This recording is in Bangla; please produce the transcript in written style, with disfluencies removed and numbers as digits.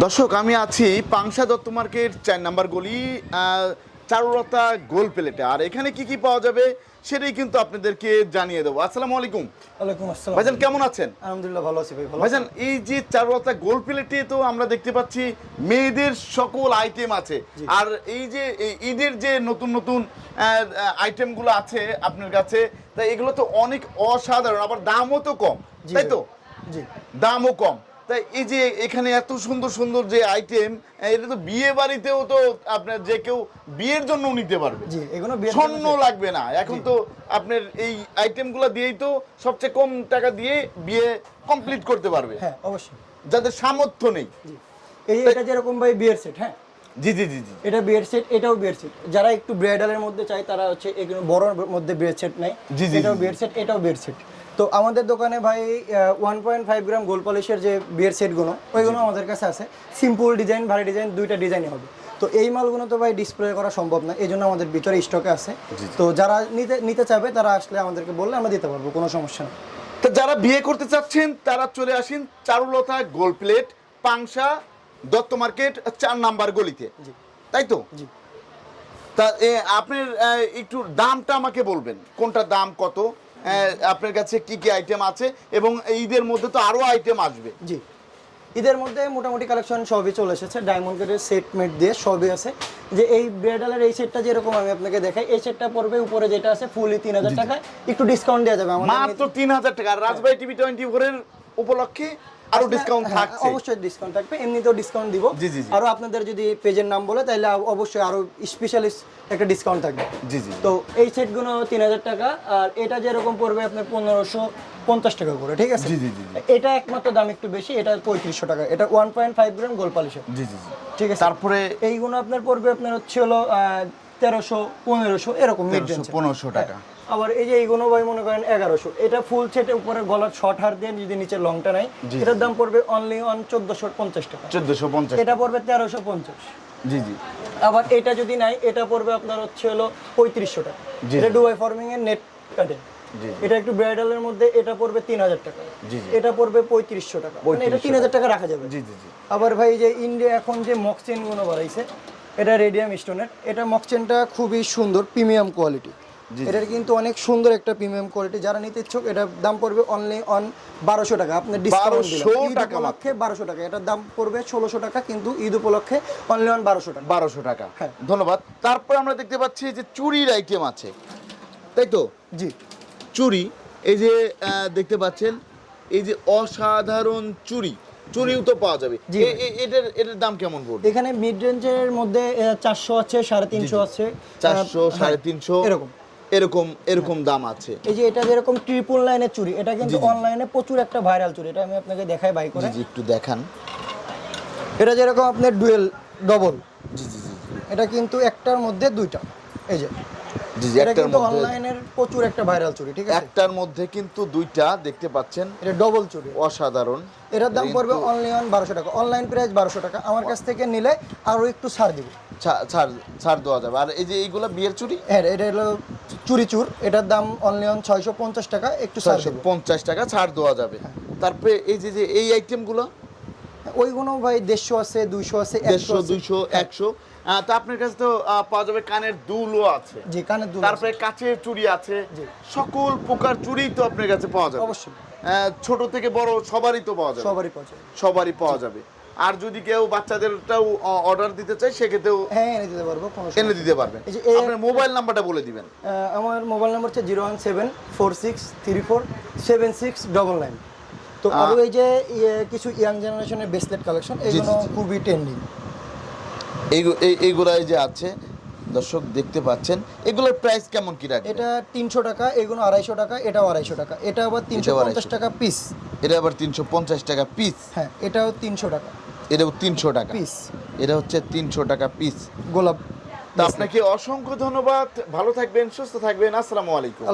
দর্শক আমি আছি পাংশা দত্ত মার্কেট 4 নম্বর গলি চারুলতা গোল প্লেটে। আর এখানে কি কি পাওয়া যাবে সেটাই কিন্তু আপনাদেরকে জানিয়ে দেবো। আসসালামু আলাইকুম। ওয়ালাইকুম আসসালাম। ভাইজান কেমন আছেন? আলহামদুলিল্লাহ ভালো আছি ভাই। ভালো ভাইজান এই যে চারুলতা গোল প্লেটে তো আমরা দেখতে পাচ্ছি মেয়েদের সকল আইটেম আছে। আর এই যে ঈদের যে নতুন নতুন আইটেমগুলো আছে আপনার কাছে, তাই এগুলো তো অনেক অসাধারণ, আবার দামও তো কম, তাই তো? জি, দামও কম। তাই এই যে এখানে এত সুন্দর সুন্দর যে আইটেম, এটা তো বিয়ে বাড়িতেও তো আপনার যে কেউ বিয়ের জন্য নিতে পারবে। জি, এগুলো বিয়ের স্বর্ণ লাগবে না। এখন তো আপনার এই আইটেমগুলো দিয়েই তো সবচেয়ে কম টাকা দিয়ে বিয়ে কমপ্লিট করতে পারবে। হ্যাঁ অবশ্যই, যাদের সামর্থ্য নেই। এই এটা যেরকম ভাই বিয়ের সেট, হ্যাঁ জি জি জি জি, এটা বিয়ের সেট, এটাও বিয়ের সেট। যারা একটু ব্রাইডালের মধ্যে চায় তারা হচ্ছে এগুলো বড়র মধ্যে বিয়ের সেট নেয়। এটাও বিয়ের সেট, এটাও বিয়ের সেট। তো আমাদের দোকানে ভাই 1.5 গ্রাম গোল্ড পলিশের যে বিয়ের সেটগুলো ওইগুলো আমাদের কাছে আছে। সিম্পল ডিজাইন, ভারী ডিজাইন, দুইটা ডিজাইনই হবে। তো এই মালগুলো তো ভাই ডিসপ্লে করা সম্ভব না, এই জন্য আমাদের ভিতরে স্টকে আছে। তো যারা নিতে চাবে তারা আসলে আমাদেরকে বললে আমরা দিতে পারবো, কোনো সমস্যা নেই। তো যারা বিয়ে করতে চাচ্ছেন তারা চলে আসেন চারুলতা গোল plate, Pangsha Dutta market 4 number গলিতে, তাই তো? জি। তা আপনার একটু দামটা আমাকে বলবেন, কোনটা দাম কত, আপনার কাছে কি কি আইটেম আছে, এবং ঈদের মধ্যে তো আরো আইটেম আসবে। জি, ঈদের মধ্যে মোটামুটি কালেকশন সবই চলে এসেছে। ডায়মন্ড কাটের সেট মেট দিয়ে সবই আছে। যে এই ব্রাইডালের এই সেটটা যেরকম আমি আপনাকে দেখাই, এই সেটটা পড়বে উপরে যেটা আছে ফুলই 3000 টাকা, একটু ডিসকাউন্ট দেওয়া যাবে আমাদের মাত্র 3000 টাকা। রাজবাই টিভি 24 এর উপলক্ষে আরো ডিসকাউন্ট থাকছে। অবশ্যই ডিসকাউন্ট থাকবে, এমনিতেও ডিসকাউন্ট দিব। জি জি জি। আরো আপনাদের যদি পেজের নাম বলে তাহলে অবশ্যই আরো স্পেশালিস্ট একটা ডিসকাউন্ট থাকবে। জি জি। তো এই সেটগুলো 3000 টাকা, আর এটা যেরকম পড়বে আপনার 1550 টাকা করে, ঠিক আছে? জি জি জি। এটা একমাত্র দাম একটু বেশি, এটা 3500 টাকা। এটা 1.5 গ্রাম গোল্ড পলিশের। জি জি জি, ঠিক আছে। তারপরে এইগুলো আপনার পড়বে আপনার হচ্ছে হলো 1300 1500 এরকম মিড রেঞ্জ, 1500 টাকা। আবার এই যে এইগুলো ভাই মনে করেন 1100। এটা ফুল সেটে উপরে গলার শর্ট হার দিয়ে যদি নিচে লংটা নাই, এটার দাম পড়বে অনলি অন 1450 টাকা। 1450। এটা পড়বে 1350। জি জি। আবার এটা যদি নাই, এটা পড়বে আপনার হচ্ছে হলো 3500 টাকা। এটা ডুবাই ফর্মিং এর নেট কাটে। এটা একটু ব্রাইডালের মধ্যে, এটা পড়বে 3000 টাকা। এটা পড়বে 3500 টাকা, মানে এটা 3000 টাকা রাখা যাবে। জি জি জি। আবার ভাই যে ইন্ডিয়া এখন যে মক চেন গুলো বাড়াইছে, এটা রেডিয়াম স্টোনের। এটা মক চেনটা খুবই সুন্দর, প্রিমিয়াম কোয়ালিটি। এটার কিন্তু অনেক সুন্দর একটা প্রিমিয়াম কোয়ালিটি। যারা নিতে ইচ্ছুক, এটার দাম পড়বে অনলি অন 1200 টাকা। আপনার ডিসকাউন্ট দিলাম, ঈদ উপলক্ষে 1200 টাকা। এটার দাম পড়বে 1600 টাকা, কিন্তু ঈদ উপলক্ষে অনলি অন 1200 টাকা। 1200 টাকা, হ্যাঁ। ধন্যবাদ। তারপর আমরা দেখতে পাচ্ছি যে চুড়ির আইটেম আছে, তাই তো? জি, চুড়ি, এই যে দেখতে পাচ্ছেন, এই যে অসাধারণ চুড়িও তো পাওয়া যাবে। এটার দাম কেমন পড়বে? এখানে মিড রেঞ্জের মধ্যে 400 আছে, 350 আছে, 400 350 এরকম দাম আছে। এই যে এটা যেরকম ট্রিপল লাইনের চুড়ি, এটা কিন্তু অনলাইনে প্রচুর একটা ভাইরাল চুড়ি। এটা আমি আপনাকে দেখাই বাই করে। জি, একটু দেখান। এটা যেরকম আপনার ডুয়েল ডবল। জি জি জি। এটা কিন্তু একটার মধ্যে দুইটা। এই যে জি জি, এটা একটার কিন্তু মধ্যে অনলাইনের প্রচুর একটা ভাইরাল চুড়ি, ঠিক আছে? একটার মধ্যে কিন্তু দুইটা দেখতে পাচ্ছেন। এটা ডবল চুড়ি, অসাধারণ। এটার দাম পড়বে অনলি অন 1200 টাকা। অনলাইন প্রাইস 1200 টাকা। আমার কাছ থেকে নিলে আরো একটু ছাড় দিব। ছাড় দেওয়া যাবে। আর এই যে এইগুলা বিয়ের চুড়ি, হ্যাঁ এটা হলো চুরি চুর, এটার দাম অনলি অন 650 টাকা, একটু ছাড় দিব। 650 টাকা ছাড় দেওয়া যাবে। তারপরে এই যে এই আইটেমগুলো, ওইগুলো ভাই 150 আছে, 200 আছে, 150 200 100। তো আপনার কাছে তো পাওয়া যাবে কানের দুলও আছে। জি, কানের দুল। তারপরে কাচের চুড়ি আছে। সকল প্রকার চুড়ি তো আপনার কাছে পাওয়া যাবে অবশ্যই। ছোট থেকে বড় সবারই তো পাওয়া যাবে। সবারই পাওয়া যাবে। আর যদি কেউ বাচ্চাদেরটাও অর্ডার দিতে চায়, সেক্ষেত্রেও হ্যাঁ এনে দিতে পারবো, এনে দিতে পারবেন। আপনার মোবাইল নাম্বারটা বলে দিবেন। আমার মোবাইল নাম্বার হচ্ছে 01746347699। তো আরো এই যে কিছু ইয়াং জেনারেশনের ব্রেসলেট কালেকশন, এগুলো খুবই ট্রেন্ডিং। এইগুলাই যে আছে দর্শক দেখতে পাচ্ছেন, এগুলোর প্রাইস কেমন কি রাখবেন? এটা 300 টাকা, এগুলো 250 টাকা, এটাও 250 টাকা, এটা আবার 350 টাকা পিস। এটা আবার 350 টাকা পিস। হ্যাঁ, এটাও 300 টাকা, এটাও 300 টাকা পিস। এটা হচ্ছে 300 টাকা পিস গোলাপ। তো আপনাকে অসংখ্য ধন্যবাদ। ভালো থাকবেন, সুস্থ থাকবেন। আসসালামু আলাইকুম।